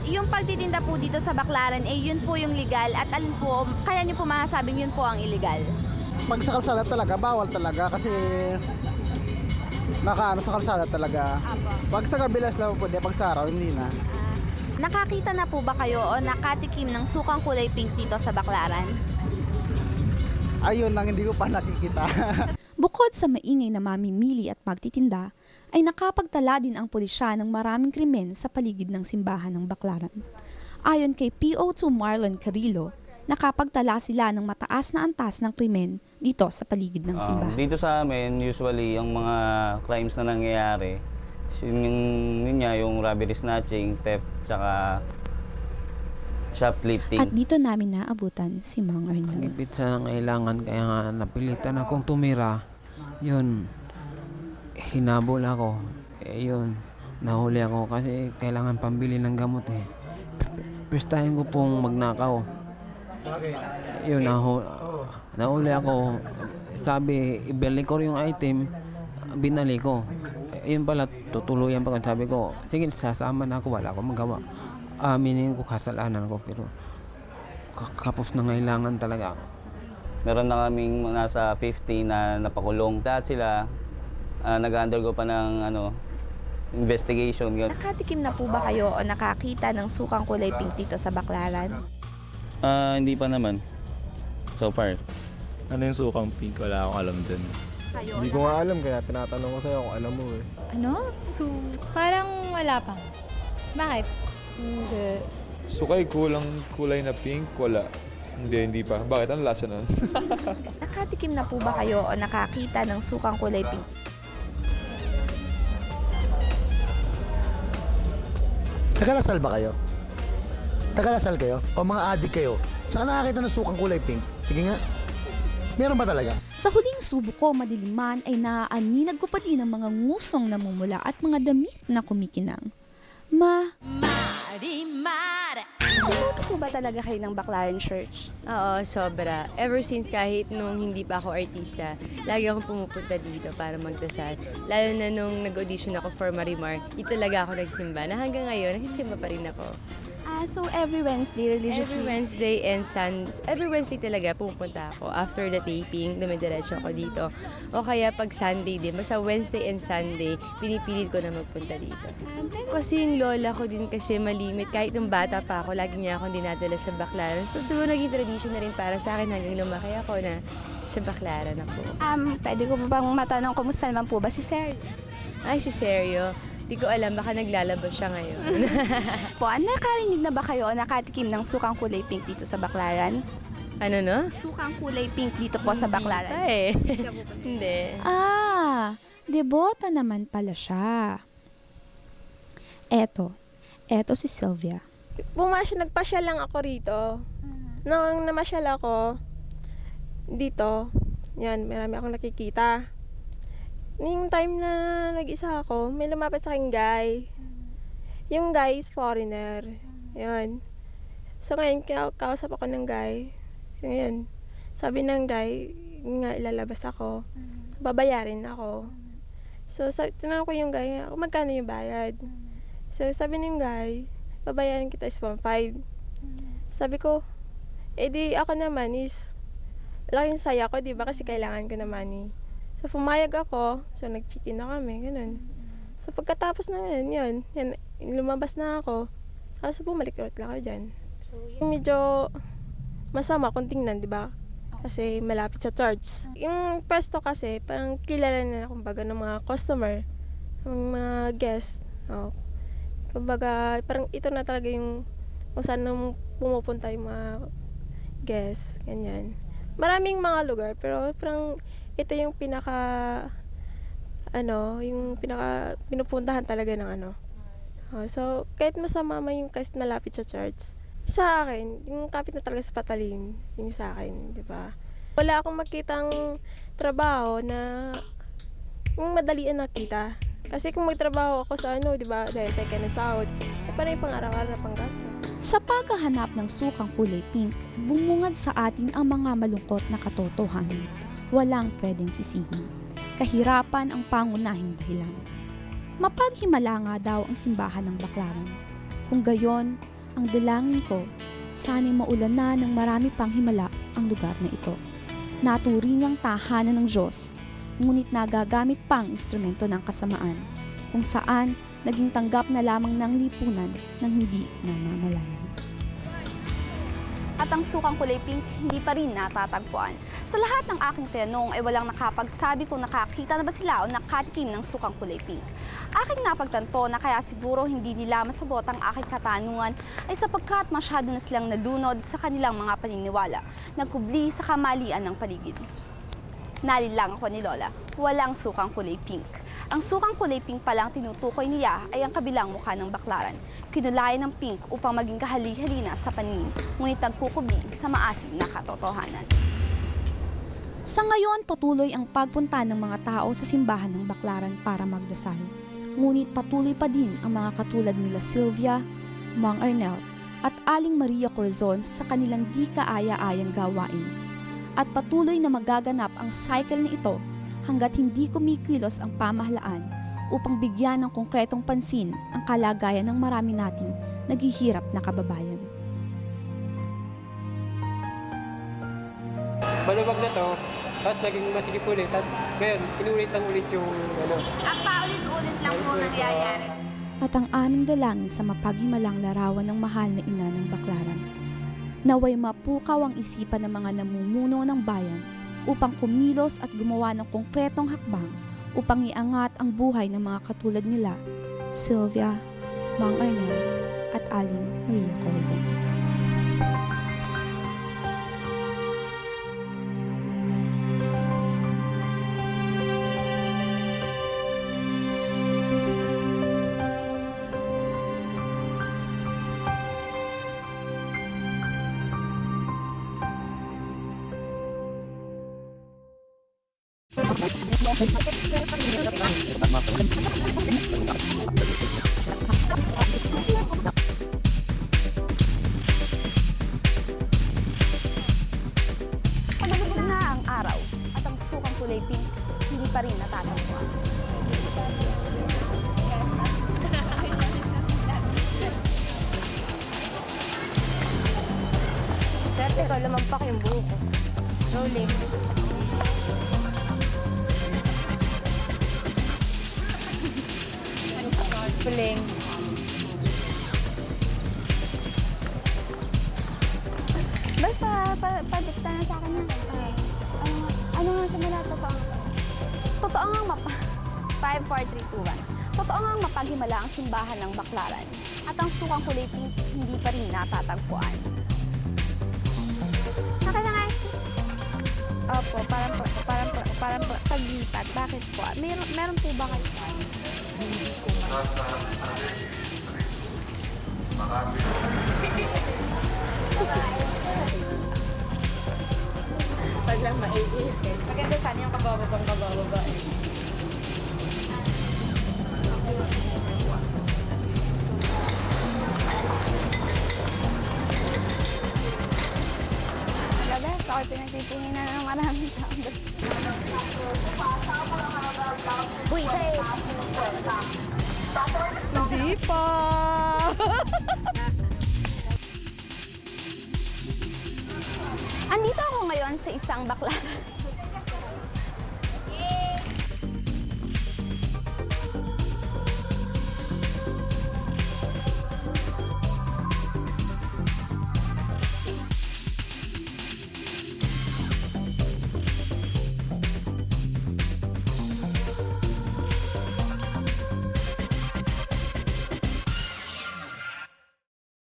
Yung pagtitinda po dito sa Baclaran, yun po yung legal at alin po, kaya niyo po masasabing yun po ang illegal? Pag sa kalsada talaga, bawal talaga kasi nakaano sa kalsada talaga. Apo. Pag sa kabilas lang po, pag sa araw, hindi na. Nakakita na po ba kayo o nakatikim ng sukang kulay pink dito sa Baclaran? Ayun lang, hindi ko pa nakikita. Bukod sa maingay na mamimili at magtitinda, ay nakapagtala din ang pulisya ng maraming krimen sa paligid ng simbahan ng Baclaran. Ayon kay PO2 Marlon Carrillo, nakapagtala sila ng mataas na antas ng krimen dito sa paligid ng simbahan. Dito sa amin, usually, yung mga crimes na nangyayari, yung robbery, snatching, theft, tsaka shoplifting. At dito namin naabutan si Mang Arnel. Higpit sa nangailangan kaya nga napilitan akong tumira. Yun, hinabol ako. Yun, nahuli ako kasi kailangan pambili ng gamot eh. First time ko pong magnakaw. Yun, nahuli ako. Sabi, ibalik ko yung item, binalik ko. Yun pala, tutuluyan pa ko. Sabi ko, sige, sasama na ako, wala akong magawa. Aminin ko kasalanan ko, pero kapos na ngailangan talaga ako. Meron na kaming nasa 50 na napakulong. Lahat sila nag-undergo pa ng investigation. Nakatikim na po ba kayo o nakakita ng sukang kulay pink dito sa Baclaran? Hindi pa naman. So far. Ano yung sukang pink? Wala akong alam dun. Hindi ko nga alam, kaya tinatanong ko sa'yo kung alam mo eh. Ano? So, parang wala pa. Bakit? Hindi. Sukay kulang kulay na pink? Wala. Hindi pa. Bakit? Ano lasa nun? Nakatikim na po ba kayo o nakakita ng sukang kulay pink? Tagalasal ba kayo? Tagalasal kayo? O mga adik kayo? Saan nakakita ng sukang kulay pink? Sige nga. Meron ba talaga? Sa huling subo ko, madiliman ay naaaninag ko pa din ang mga ngusong namumula at mga damit na kumikinang. Ano po ba talaga kayo ng Baclaran Church? Oo, sobra. Ever since kahit nung hindi pa ako artista, lagi akong pumupunta dito para magdasal. Lalo na nung nag-audition ako for Marimar, dito talaga ako nagsimba na hanggang ngayon, nagsisimba pa rin ako. So every Wednesday, religiously? Every Wednesday talaga pumupunta ako. After the taping, dumidiretso ako dito. O kaya pag Sunday din, basta Wednesday and Sunday, pinipilit ko na magpunta dito. Kasi yung lola ko din kasi malimit. Kahit nung bata pa ako, lagi niya akong dinadala sa Baclaran. So siguro naging tradition na rin para sa akin hanggang lumaki ako na sa Baclaran ako. Pwede ko bang matanong kumusta naman po ba si Sir? Ay, si Seryo. Di ko alam, baka naglalabas siya ngayon. Nakarinig na ba kayo o nakatikim ng sukang kulay pink dito sa Baclaran? Ano no? Sukang kulay pink dito po sa Baclaran. Hindi. Debota naman pala siya. Eto si Sylvia. Nagpasyal lang ako rito. Nung namasyal ako dito, yan, marami akong nakikita. Yung time na nag-isa ako, may lumapit sa akin guy. Yung guy is foreigner. Yan. So ngayon, kausap ako ng guy. So ngayon, sabi ng guy, nga ilalabas ako. Babayarin ako. So tinanong ko yung guy, magkano yung bayad? So sabi ng guy, babayaran kita is 1.5. Sabi ko, di ako naman is, laking saya ko, di ba? Kasi kailangan ko na money. So, pumayag ako. So, nag-chicken na kami. Ganun. So, pagkatapos na yun, lumabas na ako. Tapos, bumalik lang ako dyan. So, yung medyo masama kung tingnan, di ba? Kasi malapit sa church. Yung pwesto kasi, parang kilala na kumbaga ng mga customer, ng mga guest. Kumbaga, parang ito na talaga yung kung saan nang pumupunta yung mga guest. Ganyan. Maraming mga lugar, pero parang ito yung pinupuntahan talaga ng so, kahit masama yung kahit malapit sa church, sa akin, yung kapit na talaga sa patalim, yung sa akin, di ba? Wala akong makitang trabaho na yung madalian nakita. Kasi kung magtrabaho ako sa di ba, dahil teka na sahod, parang yung pang-araw-araw na panggastos. Sa paghahanap ng sukang kulay pink, bumungad sa atin ang mga malungkot na katotohanan. Walang pwedeng sisihin. Kahirapan ang pangunahing dahilan. Mapaghimala nga daw ang simbahan ng Baclaran Kung gayon, ang dalangin ko, sana'y maulan na ng marami pang himala ang lugar na ito. Naturingang tahanan ng Diyos, ngunit nagagamit pang instrumento ng kasamaan, kung saan naging tanggap na lamang ng lipunan ng hindi namamalayan. At ang sukang kulay pink hindi pa rin natatagpuan. Sa lahat ng aking tinanong ay walang nakapagsabi kung nakakita na ba sila o nakatikim ng sukang kulay pink. Aking napagtanto na kaya siguro hindi nila masabot ang aking katanungan ay sapagkat masyado na silang nalunod sa kanilang mga paniniwala, nagkubli sa kamalian ng paligid. Nalilang ako ni Lola, walang sukang kulay pink. Ang sukang kulay pink palang tinutukoy niya ay ang kabilang mukha ng baklaran. Kinulayan ng pink upang maging kahali-halina sa paningin, ngunit nagkukubli sa maasim na katotohanan. Sa ngayon, patuloy ang pagpunta ng mga tao sa simbahan ng Baklaran para magdasal. Ngunit patuloy pa din ang mga katulad nila Sylvia, Mang Arnel at Aling Maria Corazon sa kanilang di kaaya-ayang gawain. At patuloy na magaganap ang cycle na ito hanggat hindi kumikilos ang pamahalaan upang bigyan ng konkretong pansin ang kalagayan ng marami nating naghihirap na kababayan. Maluwag na to, tapos naging masikip ulit, tapos ngayon, inulit lang ulit yung ano. Ang paulit-ulit lang po nangyayari. At ang aming dalangin sa mapaghimalang larawan ng mahal na ina ng Baklaran, naway mapukaw ang isipan ng mga namumuno ng bayan upang kumilos at gumawa ng konkretong hakbang upang iangat ang buhay ng mga katulad nila, Sylvia, Mang Arnel at Aling Maria Corazon. Pabalik na ang araw at ang sukang kulay pink hindi pa rin natatagpuan. Swerte ko, lumampak yung buho ko. Rolling. Puling. Basta, padikta na sa akin na. Ano nga simula? Totoo nga 5, 4, 3, 2, 1. Totoo nga mapaghimala ang simbahan ng Baklaran at ang sukang kulay pink hindi pa rin natatagpuan. Akin na nga. Opo, parang paglipat. Bakit po? Meron po ba kayo? Hindi ko Pag lang maiisip. Maganda sana yung kabababa eh. Gabi, ako'y pinagtitingin na ng maraming tao. Uy, hey! Hindi pa! Andito ako ngayon sa isang baklaran.